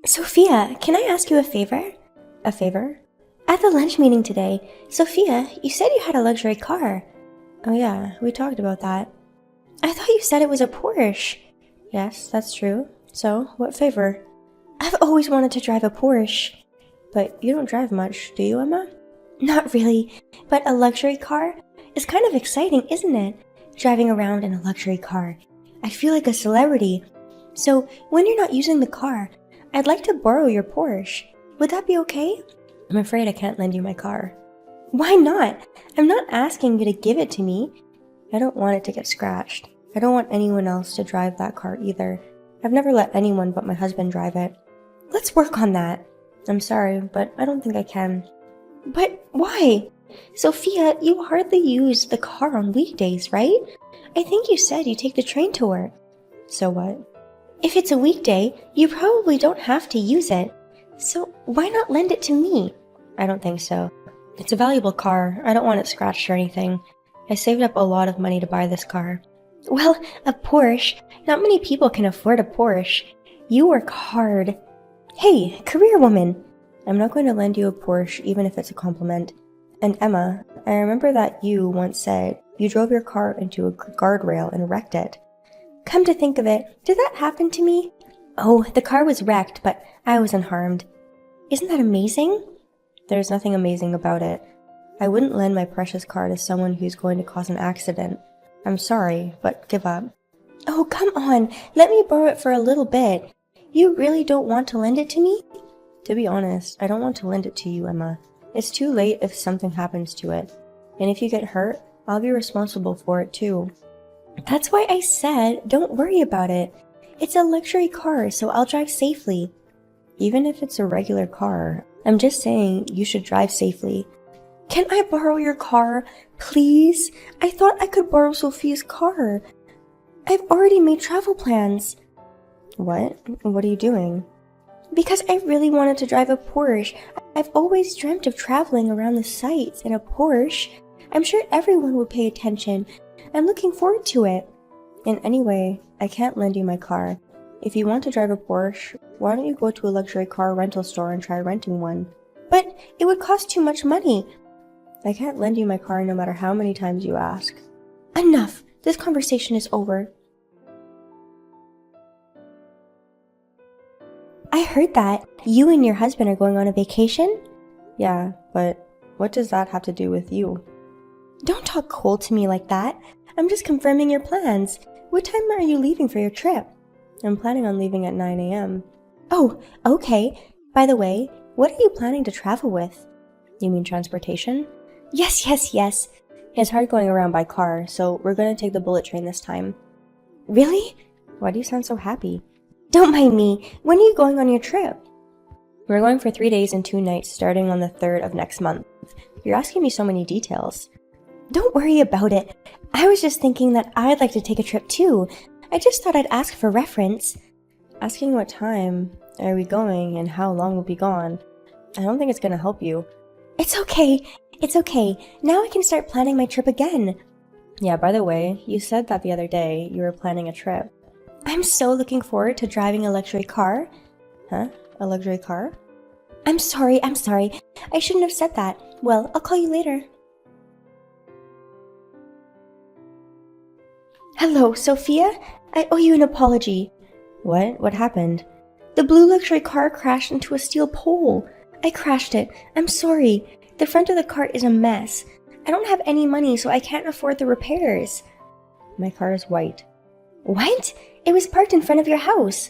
Sophia, can I ask you a favor? A favor? At the lunch meeting today, Sophia, you said you had a luxury car. Oh yeah, we talked about that. I thought you said it was a Porsche. Yes, that's true. So, what favor? I've always wanted to drive a Porsche. But you don't drive much, do you, Emma? Not really, but a luxury car is kind of exciting, isn't it? Driving around in a luxury car. I feel like a celebrity. So, when you're not using the car, I'd like to borrow your Porsche. Would that be okay? I'm afraid I can't lend you my car. Why not? I'm not asking you to give it to me. I don't want it to get scratched. I don't want anyone else to drive that car either. I've never let anyone but my husband drive it. Let's work on that. I'm sorry, but I don't think I can. But why? Sophia, you hardly use the car on weekdays, right? I think you said you take the train to work. So what? If it's a weekday, you probably don't have to use it. So why not lend it to me? I don't think so. It's a valuable car. I don't want it scratched or anything. I saved up a lot of money to buy this car. Well, a Porsche. Not many people can afford a Porsche. You work hard. Hey, career woman. I'm not going to lend you a Porsche even if it's a compliment. And Emma, I remember that you once said you drove your car into a guardrail and wrecked it. Come to think of it, did that happen to me? Oh, the car was wrecked, but I was unharmed. Isn't that amazing? There's nothing amazing about it. I wouldn't lend my precious car to someone who's going to cause an accident. I'm sorry, but give up. Oh, come on, let me borrow it for a little bit. You really don't want to lend it to me? To be honest, I don't want to lend it to you, Emma. It's too late if something happens to it. And if you get hurt, I'll be responsible for it too. That's why I said, don't worry about it. It's a luxury car, so I'll drive safely. Even if it's a regular car, I'm just saying you should drive safely. Can I borrow your car, please? I thought I could borrow Sophia's car. I've already made travel plans. What? What are you doing? Because I really wanted to drive a Porsche. I've always dreamt of traveling around the sights in a Porsche. I'm sure everyone would pay attention. I'm looking forward to it. And anyway, I can't lend you my car. If you want to drive a Porsche, why don't you go to a luxury car rental store and try renting one? But it would cost too much money. I can't lend you my car no matter how many times you ask. Enough! This conversation is over. I heard that you and your husband are going on a vacation? Yeah, but what does that have to do with you? Don't talk cold to me like that. I'm just confirming your plans. What time are you leaving for your trip? I'm planning on leaving at 9 a.m. Oh, okay. By the way, what are you planning to travel with? You mean transportation? Yes. It's hard going around by car, so we're going to take the bullet train this time. Really? Why do you sound so happy? Don't mind me. When are you going on your trip? We're going for 3 days and 2 nights starting on the 3rd of next month. You're asking me so many details. Don't worry about it. I was just thinking that I'd like to take a trip too. I just thought I'd ask for reference. Asking what time are we going and how long we'll be gone, I don't think it's going to help you. It's okay. Now I can start planning my trip again. Yeah, by the way, you said that the other day you were planning a trip. I'm so looking forward to driving a luxury car. Huh? A luxury car? I'm sorry. I shouldn't have said that. Well, I'll call you later. Hello, Sophia? I owe you an apology. What? What happened? The blue luxury car crashed into a steel pole. I crashed it. I'm sorry. The front of the car is a mess. I don't have any money, so I can't afford the repairs. My car is white. What? It was parked in front of your house.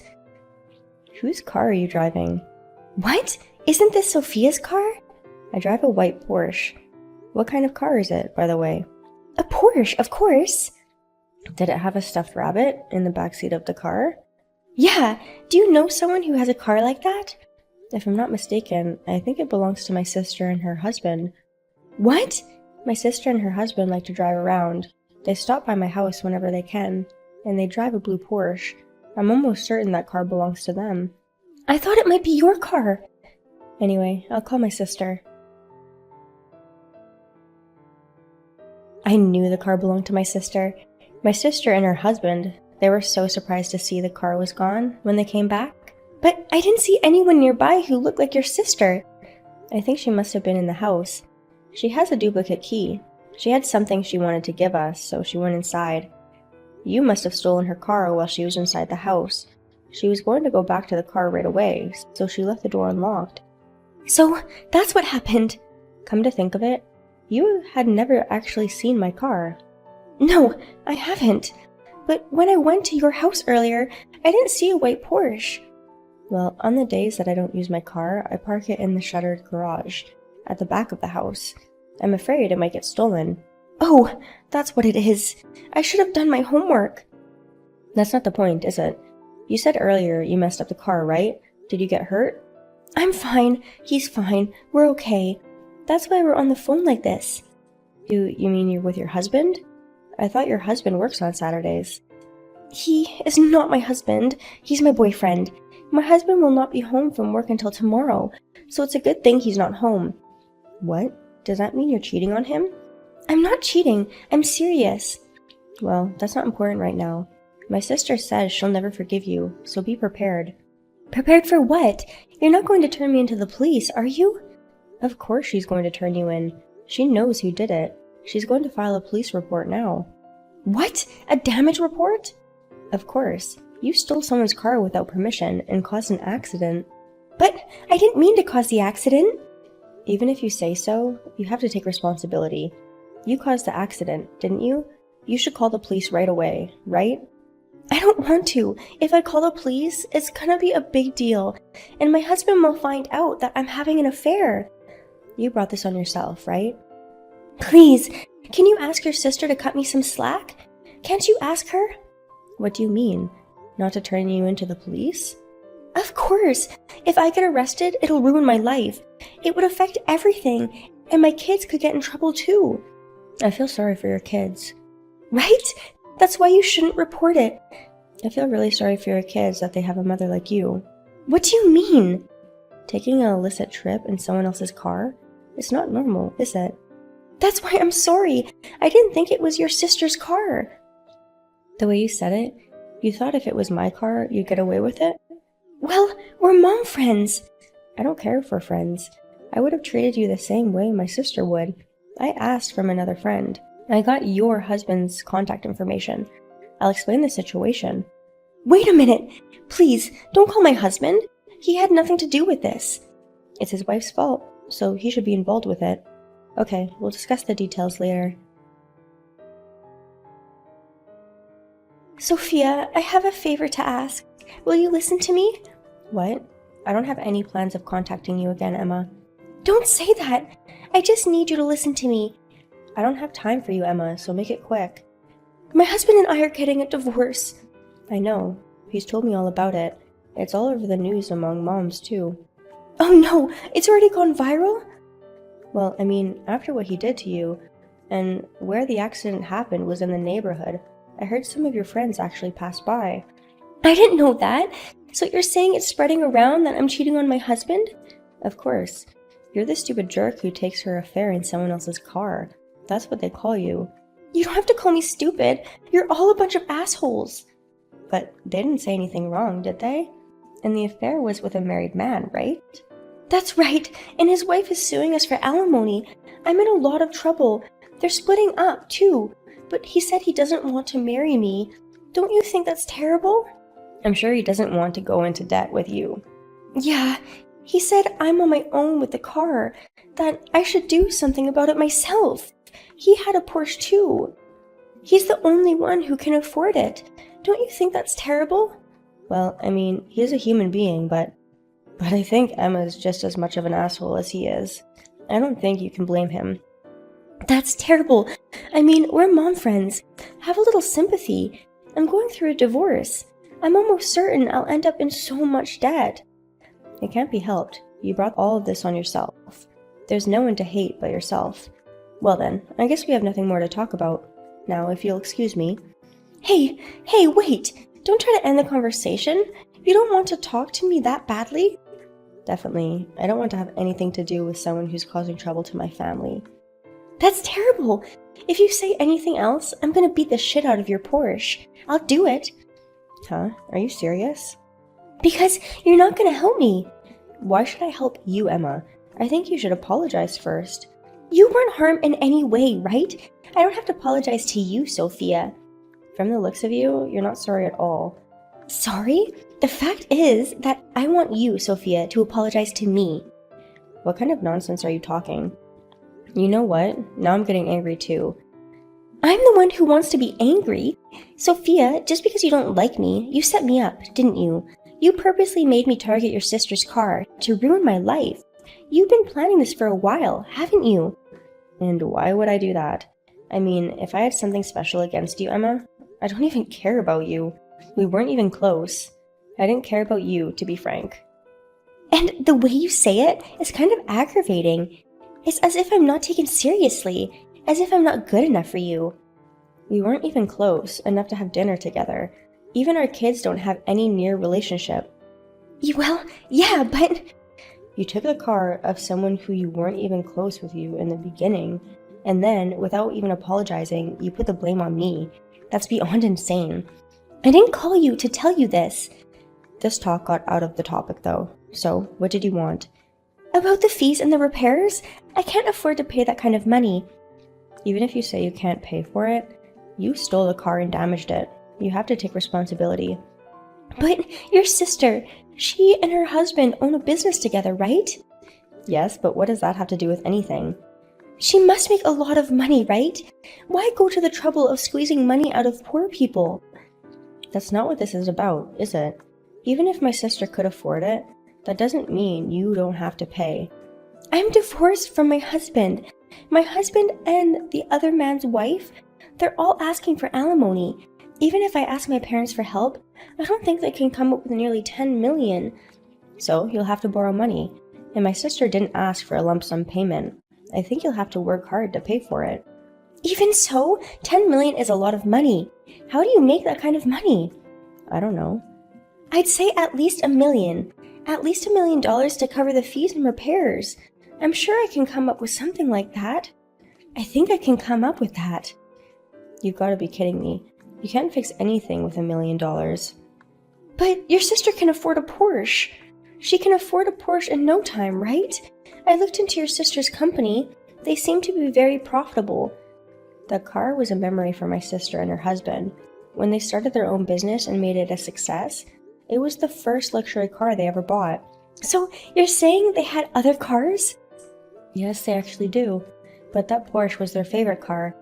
Whose car are you driving? What? Isn't this Sophia's car? I drive a white Porsche. What kind of car is it, by the way? A Porsche, of course. Did it have a stuffed rabbit in the backseat of the car? Yeah. Do you know someone who has a car like that? If I'm not mistaken, I think it belongs to my sister and her husband. What? My sister and her husband like to drive around. They stop by my house whenever they can, and they drive a blue Porsche. I'm almost certain that car belongs to them. I thought it might be your car. Anyway, I'll call my sister. I knew the car belonged to my sister. My sister and her husband, they were so surprised to see the car was gone when they came back. But I didn't see anyone nearby who looked like your sister. I think she must have been in the house. She has a duplicate key. She had something she wanted to give us, so she went inside. You must have stolen her car while she was inside the house. She was going to go back to the car right away, so she left the door unlocked. So, that's what happened. Come to think of it, you had never actually seen my car. No, I haven't. But when I went to your house earlier, I didn't see a white Porsche. Well, on the days that I don't use my car, I park it in the shuttered garage at the back of the house. I'm afraid it might get stolen. Oh, that's what it is. I should have done my homework. That's not the point, is it? You said earlier you messed up the car, right? Did you get hurt? I'm fine. He's fine. We're okay. That's why we're on the phone like this. You mean you're with your husband? I thought your husband works on Saturdays. He is not my husband. He's my boyfriend. My husband will not be home from work until tomorrow, so it's a good thing he's not home. What? Does that mean you're cheating on him? I'm not cheating. I'm serious. Well, that's not important right now. My sister says she'll never forgive you, so be prepared. Prepared for what? You're not going to turn me into the police, are you? Of course she's going to turn you in. She knows who did it. She's going to file a police report now. What? A damage report? Of course. You stole someone's car without permission and caused an accident. But I didn't mean to cause the accident. Even if you say so, you have to take responsibility. You caused the accident, didn't you? You should call the police right away, right? I don't want to. If I call the police, it's gonna be a big deal, and my husband will find out that I'm having an affair. You brought this on yourself, right? Please, can you ask your sister to cut me some slack? Can't you ask her? What do you mean? Not to turn you into the police? Of course! If I get arrested, it'll ruin my life. It would affect everything, and my kids could get in trouble too. I feel sorry for your kids. Right? That's why you shouldn't report it. I feel really sorry for your kids that they have a mother like you. What do you mean? Taking an illicit trip in someone else's car? It's not normal, is it? That's why I'm sorry. I didn't think it was your sister's car. The way you said it, you thought if it was my car, you'd get away with it? Well, we're mom friends. I don't care for friends. I would have treated you the same way my sister would. I asked from another friend. I got your husband's contact information. I'll explain the situation. Wait a minute! Please, don't call my husband. He had nothing to do with this. It's his wife's fault, so he should be involved with it. Okay, we'll discuss the details later. Sophia, I have a favor to ask. Will you listen to me? What? I don't have any plans of contacting you again, Emma. Don't say that! I just need you to listen to me. I don't have time for you, Emma, so make it quick. My husband and I are getting a divorce. I know. He's told me all about it. It's all over the news among moms, too. Oh no! It's already gone viral? Well, I mean, after what he did to you, and where the accident happened was in the neighborhood. I heard some of your friends actually pass by. I didn't know that. So you're saying it's spreading around that I'm cheating on my husband? Of course. You're the stupid jerk who takes her affair in someone else's car. That's what they call you. You don't have to call me stupid. You're all a bunch of assholes. But they didn't say anything wrong, did they? And the affair was with a married man, right? That's right. And his wife is suing us for alimony. I'm in a lot of trouble. They're splitting up, too. But he said he doesn't want to marry me. Don't you think that's terrible? I'm sure he doesn't want to go into debt with you. Yeah, he said I'm on my own with the car, that I should do something about it myself. He had a Porsche too. He's the only one who can afford it. Don't you think that's terrible? Well, I mean, he is a human being, but I think Emma's just as much of an asshole as he is. I don't think you can blame him. That's terrible. I mean, we're mom friends. Have a little sympathy. I'm going through a divorce. I'm almost certain I'll end up in so much debt. It can't be helped. You brought all of this on yourself. There's no one to hate but yourself. Well then, I guess we have nothing more to talk about. Now, if you'll excuse me. Hey, wait! Don't try to end the conversation. You don't want to talk to me that badly? Definitely. I don't want to have anything to do with someone who's causing trouble to my family. That's terrible! If you say anything else, I'm gonna beat the shit out of your Porsche. I'll do it. Huh? Are you serious? Because you're not gonna help me. Why should I help you, Emma? I think you should apologize first. You weren't harmed in any way, right? I don't have to apologize to you, Sophia. From the looks of you, you're not sorry at all. Sorry? The fact is that I want you, Sophia, to apologize to me. What kind of nonsense are you talking? You know what? Now I'm getting angry too. I'm the one who wants to be angry. Sophia, just because you don't like me, you set me up, didn't you? You purposely made me target your sister's car to ruin my life. You've been planning this for a while, haven't you? And why would I do that? I mean, if I had something special against you, Emma, I don't even care about you. We weren't even close. I didn't care about you, to be frank. And the way you say it is kind of aggravating. It's as if I'm not taken seriously, as if I'm not good enough for you. We weren't even close enough to have dinner together. Even our kids don't have any near relationship. Well, yeah, but... You took the car of someone who you weren't even close with you in the beginning, and then, without even apologizing, you put the blame on me. That's beyond insane. I didn't call you to tell you this. This talk got out of the topic though. So, what did you want? About the fees and the repairs? I can't afford to pay that kind of money. Even if you say you can't pay for it, you stole the car and damaged it. You have to take responsibility. But your sister, she and her husband own a business together, right? Yes, but what does that have to do with anything? She must make a lot of money, right? Why go to the trouble of squeezing money out of poor people? That's not what this is about, is it? Even if my sister could afford it, that doesn't mean you don't have to pay. I'm divorced from my husband. My husband and the other man's wife, they're all asking for alimony. Even if I ask my parents for help, I don't think they can come up with nearly 10 million. So you'll have to borrow money. And my sister didn't ask for a lump sum payment. I think you'll have to work hard to pay for it. Even so, 10 million is a lot of money. How do you make that kind of money? I don't know. I'd say at least $1 million. At least $1 million to cover the fees and repairs. I'm sure I can come up with something like that. I think I can come up with that. You've got to be kidding me. You can't fix anything with $1 million. But your sister can afford a Porsche. She can afford a Porsche in no time, right? I looked into your sister's company. They seem to be very profitable. The car was a memory for my sister and her husband. When they started their own business and made it a success, it was the first luxury car they ever bought. So you're saying they had other cars? Yes, they actually do. But that Porsche was their favorite car.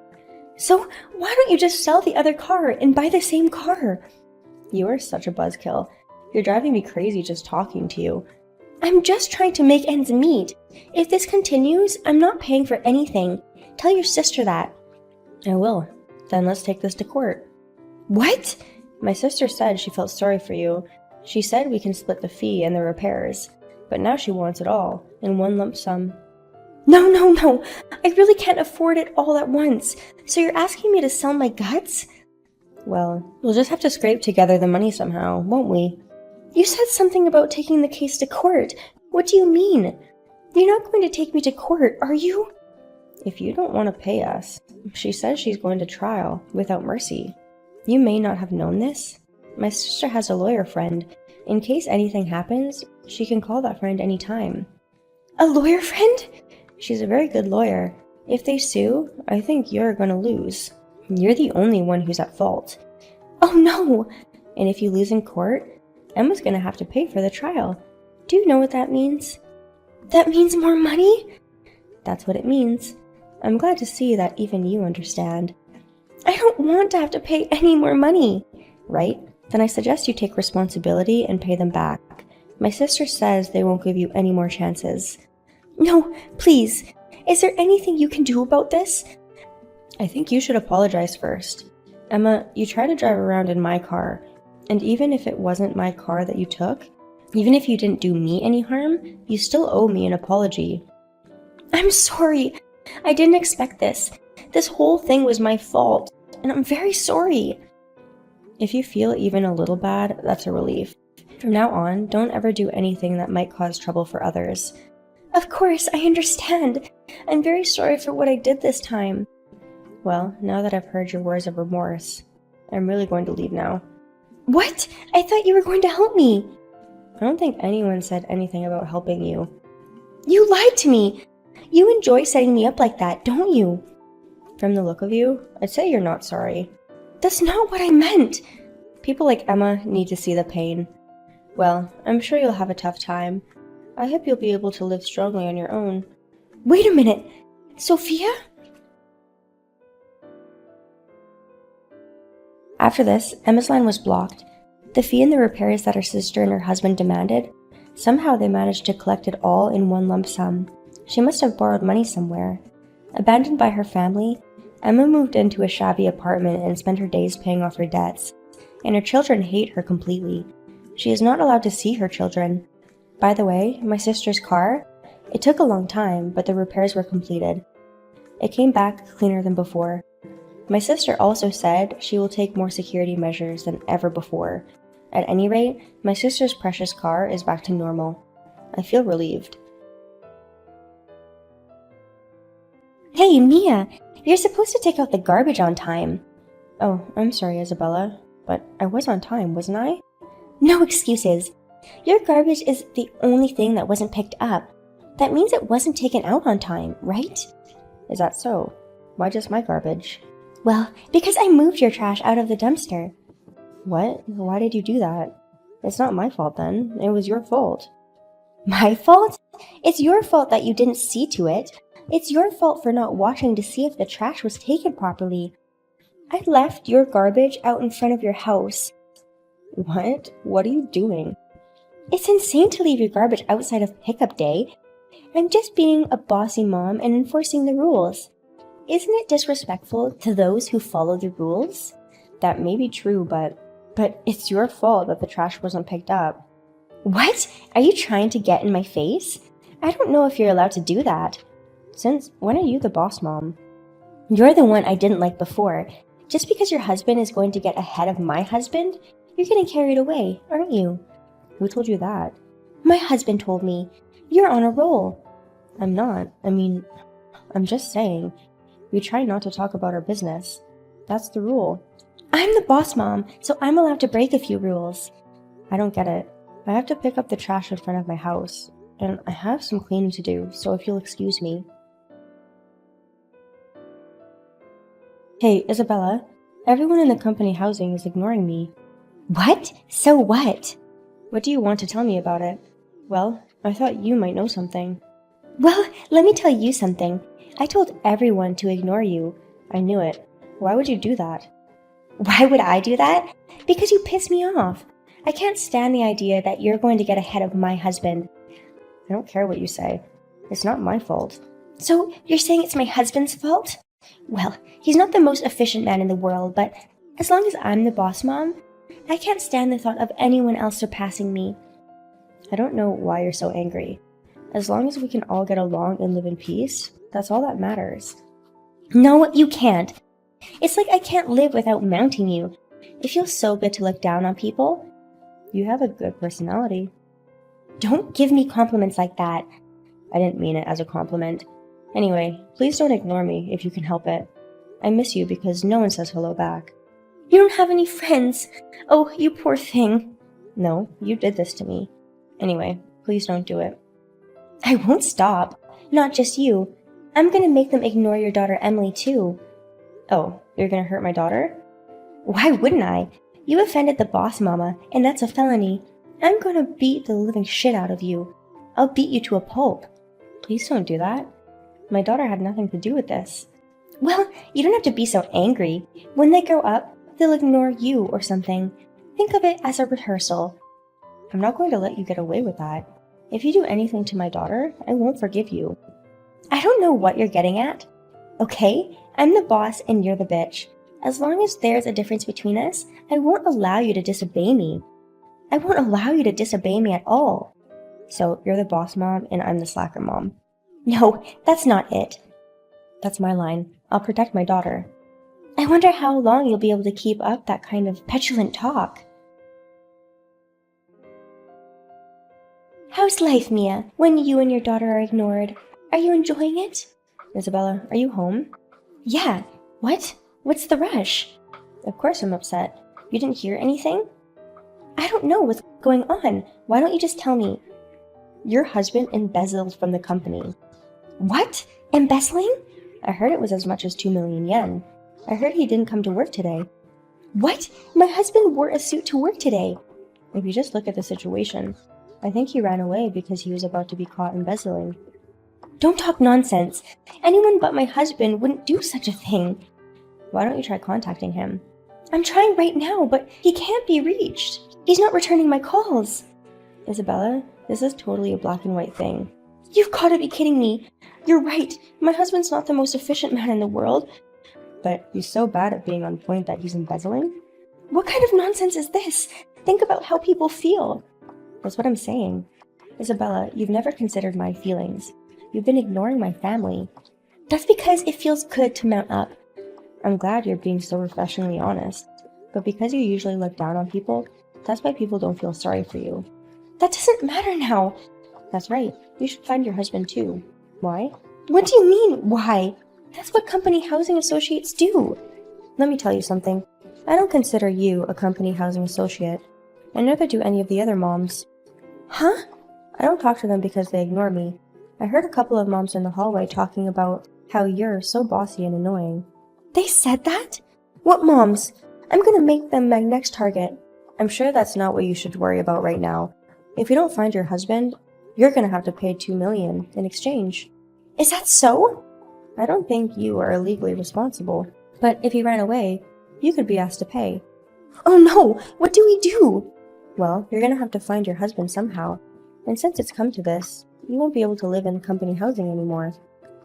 So why don't you just sell the other car and buy the same car? You are such a buzzkill. You're driving me crazy just talking to you. I'm just trying to make ends meet. If this continues, I'm not paying for anything. Tell your sister that. I will. Then let's take this to court. What? My sister said she felt sorry for you. She said we can split the fee and the repairs. But now she wants it all, in one lump sum. No. I really can't afford it all at once. So you're asking me to sell my guts? Well, we'll just have to scrape together the money somehow, won't we? You said something about taking the case to court. What do you mean? You're not going to take me to court, are you? If you don't want to pay us, she says she's going to trial without mercy. You may not have known this. My sister has a lawyer friend. In case anything happens, she can call that friend anytime. A lawyer friend? She's a very good lawyer. If they sue, I think you're going to lose. You're the only one who's at fault. Oh no! And if you lose in court, Emma's going to have to pay for the trial. Do you know what that means? That means more money? That's what it means. I'm glad to see that even you understand. I don't want to have to pay any more money. Right? Then I suggest you take responsibility and pay them back. My sister says they won't give you any more chances. No, please. Is there anything you can do about this? I think you should apologize first. Emma, you tried to drive around in my car, and even if it wasn't my car that you took, even if you didn't do me any harm, you still owe me an apology. I'm sorry. I didn't expect this. This whole thing was my fault, and I'm very sorry. If you feel even a little bad, that's a relief. From now on, don't ever do anything that might cause trouble for others. Of course, I understand. I'm very sorry for what I did this time. Well, now that I've heard your words of remorse, I'm really going to leave now. What? I thought you were going to help me. I don't think anyone said anything about helping you. You lied to me! You enjoy setting me up like that, don't you? From the look of you, I'd say you're not sorry. That's not what I meant! People like Emma need to see the pain. Well, I'm sure you'll have a tough time. I hope you'll be able to live strongly on your own. Wait a minute! Sophia? After this, Emma's line was blocked. The fee and the repairs that her sister and her husband demanded, somehow they managed to collect it all in one lump sum. She must have borrowed money somewhere. Abandoned by her family, Emma moved into a shabby apartment and spent her days paying off her debts. And her children hate her completely. She is not allowed to see her children. By the way, my sister's car? It took a long time, but the repairs were completed. It came back cleaner than before. My sister also said she will take more security measures than ever before. At any rate, my sister's precious car is back to normal. I feel relieved. Hey, Mia! You're supposed to take out the garbage on time. Oh, I'm sorry, Isabella, but I was on time, wasn't I? No excuses. Your garbage is the only thing that wasn't picked up. That means it wasn't taken out on time, right? Is that so? Why just my garbage? Well, because I moved your trash out of the dumpster. What? Why did you do that? It's not my fault then. It was your fault. My fault? It's your fault that you didn't see to it. It's your fault for not watching to see if the trash was taken properly. I left your garbage out in front of your house. What? What are you doing? It's insane to leave your garbage outside of pickup day. I'm just being a bossy mom and enforcing the rules. Isn't it disrespectful to those who follow the rules? That may be true, but it's your fault that the trash wasn't picked up. What? Are you trying to get in my face? I don't know if you're allowed to do that. Since when are you the boss mom? You're the one I didn't like before. Just because your husband is going to get ahead of my husband, you're getting carried away, aren't you? Who told you that? My husband told me. You're on a roll. I'm not. I'm just saying. We try not to talk about our business. That's the rule. I'm the boss mom, so I'm allowed to break a few rules. I don't get it. I have to pick up the trash in front of my house, and I have some cleaning to do, so if you'll excuse me. Hey, Isabella, everyone in the company housing is ignoring me. What? So what? What do you want to tell me about it? Well, I thought you might know something. Well, let me tell you something. I told everyone to ignore you. I knew it. Why would you do that? Why would I do that? Because you piss me off. I can't stand the idea that you're going to get ahead of my husband. I don't care what you say. It's not my fault. So, you're saying it's my husband's fault? Well, he's not the most efficient man in the world, but as long as I'm the boss mom, I can't stand the thought of anyone else surpassing me. I don't know why you're so angry. As long as we can all get along and live in peace, that's all that matters. No, you can't. It's like I can't live without mounting you. It feels so good to look down on people. You have a good personality. Don't give me compliments like that. I didn't mean it as a compliment. Anyway, please don't ignore me if you can help it. I miss you because no one says hello back. You don't have any friends. Oh, you poor thing. No, you did this to me. Anyway, please don't do it. I won't stop. Not just you. I'm gonna make them ignore your daughter Emily too. Oh, you're gonna hurt my daughter? Why wouldn't I? You offended the boss mama, and that's a felony. I'm gonna beat the living shit out of you. I'll beat you to a pulp. Please don't do that. My daughter had nothing to do with this. Well, you don't have to be so angry. When they grow up, they'll ignore you or something. Think of it as a rehearsal. I'm not going to let you get away with that. If you do anything to my daughter, I won't forgive you. I don't know what you're getting at. Okay, I'm the boss and you're the bitch. As long as there's a difference between us, I won't allow you to disobey me. I won't allow you to disobey me at all. So you're the boss mom and I'm the slacker mom. No, that's not it. That's my line. I'll protect my daughter. I wonder how long you'll be able to keep up that kind of petulant talk. How's life, Mia, when you and your daughter are ignored? Are you enjoying it? Isabella, are you home? Yeah. What? What's the rush? Of course I'm upset. You didn't hear anything? I don't know what's going on. Why don't you just tell me? Your husband embezzled from the company. What? Embezzling? I heard it was as much as 2 million yen. I heard he didn't come to work today. What? My husband wore a suit to work today. If you just look at the situation, I think he ran away because he was about to be caught embezzling. Don't talk nonsense. Anyone but my husband wouldn't do such a thing. Why don't you try contacting him? I'm trying right now, but he can't be reached. He's not returning my calls. Isabella, this is totally a black and white thing. You've got to be kidding me. You're right. My husband's not the most efficient man in the world. But he's so bad at being on point that he's embezzling? What kind of nonsense is this? Think about how people feel. That's what I'm saying. Isabella, you've never considered my feelings. You've been ignoring my family. That's because it feels good to mount up. I'm glad you're being so refreshingly honest. But because you usually look down on people, that's why people don't feel sorry for you. That doesn't matter now. That's right. You should find your husband too. Why? What do you mean, why? That's what company housing associates do. Let me tell you something. I don't consider you a company housing associate, and neither do any of the other moms. Huh? I don't talk to them because they ignore me. I heard a couple of moms in the hallway talking about how you're so bossy and annoying. They said that? What moms? I'm gonna make them my next target. I'm sure that's not what you should worry about right now. If you don't find your husband, you're gonna have to pay 2 million in exchange. Is that so? I don't think you are legally responsible, but if he ran away, you could be asked to pay. Oh no! What do we do? Well, you're gonna have to find your husband somehow, and since it's come to this, you won't be able to live in company housing anymore.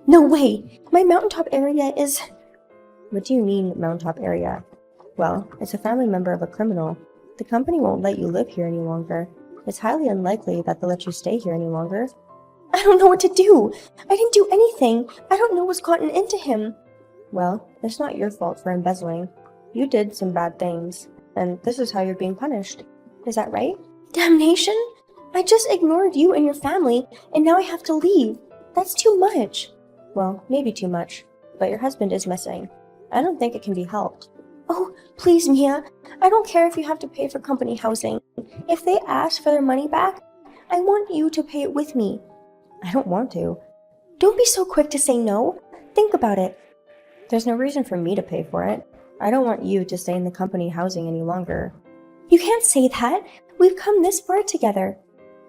No way! My mountaintop area is... What do you mean, mountaintop area? Well, it's a family member of a criminal. The company won't let you live here any longer. It's highly unlikely that they'll let you stay here any longer. I don't know what to do. I didn't do anything. I don't know what's gotten into him. Well, it's not your fault for embezzling. You did some bad things, and this is how you're being punished. Is that right? Damnation! I just ignored you and your family, and now I have to leave. That's too much. Well, maybe too much, but your husband is missing. I don't think it can be helped. Oh, please, Mia. I don't care if you have to pay for company housing. If they ask for their money back, I want you to pay it with me. I don't want to. Don't be so quick to say no. Think about it. There's no reason for me to pay for it. I don't want you to stay in the company housing any longer. You can't say that. We've come this far together.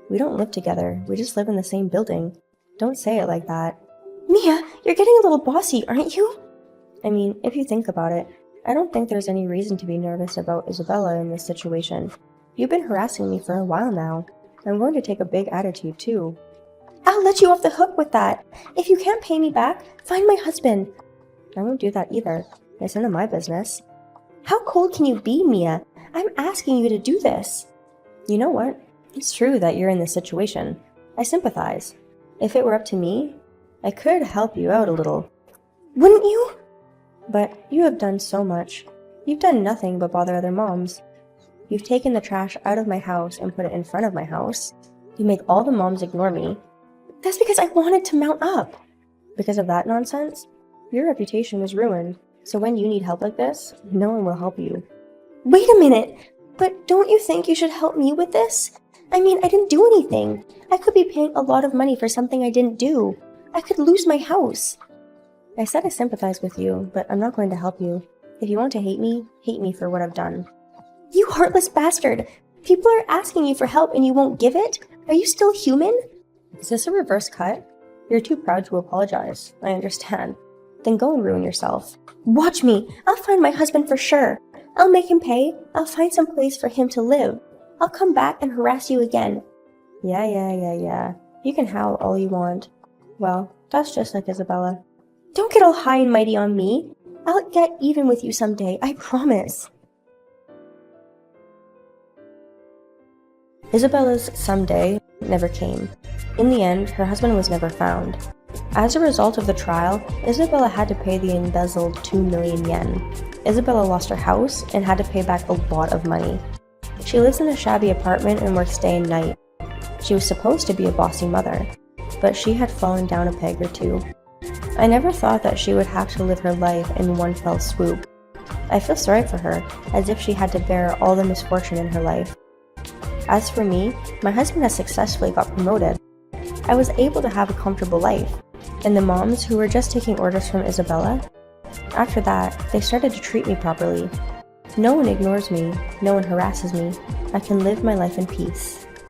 We don't live together. We just live in the same building. Don't say it like that. Mia, you're getting a little bossy, aren't you? I mean, if you think about it, I don't think there's any reason to be nervous about Isabella in this situation. You've been harassing me for a while now. I'm going to take a big attitude too. I'll let you off the hook with that. If you can't pay me back, find my husband. I won't do that either. It's none of my business. How cold can you be, Mia? I'm asking you to do this. You know what? It's true that you're in this situation. I sympathize. If it were up to me, I could help you out a little. Wouldn't you? But you have done so much. You've done nothing but bother other moms. You've taken the trash out of my house and put it in front of my house. You make all the moms ignore me. That's because I wanted to mount up. Because of that nonsense, your reputation was ruined. So when you need help like this, no one will help you. Wait a minute! But don't you think you should help me with this? I mean, I didn't do anything. I could be paying a lot of money for something I didn't do. I could lose my house. I said I sympathize with you, but I'm not going to help you. If you want to hate me for what I've done. You heartless bastard! People are asking you for help and you won't give it? Are you still human? Is this a reverse cut? You're too proud to apologize. I understand. Then go and ruin yourself. Watch me! I'll find my husband for sure. I'll make him pay. I'll find some place for him to live. I'll come back and harass you again. Yeah. You can howl all you want. Well, that's just like Isabella. Don't get all high and mighty on me. I'll get even with you someday, I promise. Isabella's someday never came. In the end, her husband was never found. As a result of the trial, Isabella had to pay the embezzled 2 million yen. Isabella lost her house and had to pay back a lot of money. She lives in a shabby apartment and works day and night. She was supposed to be a bossy mother, but she had fallen down a peg or two. I never thought that she would have to live her life in one fell swoop. I feel sorry for her, as if she had to bear all the misfortune in her life. As for me, my husband has successfully got promoted. I was able to have a comfortable life, and the moms who were just taking orders from Isabella, after that, they started to treat me properly. No one ignores me, no one harasses me. I can live my life in peace.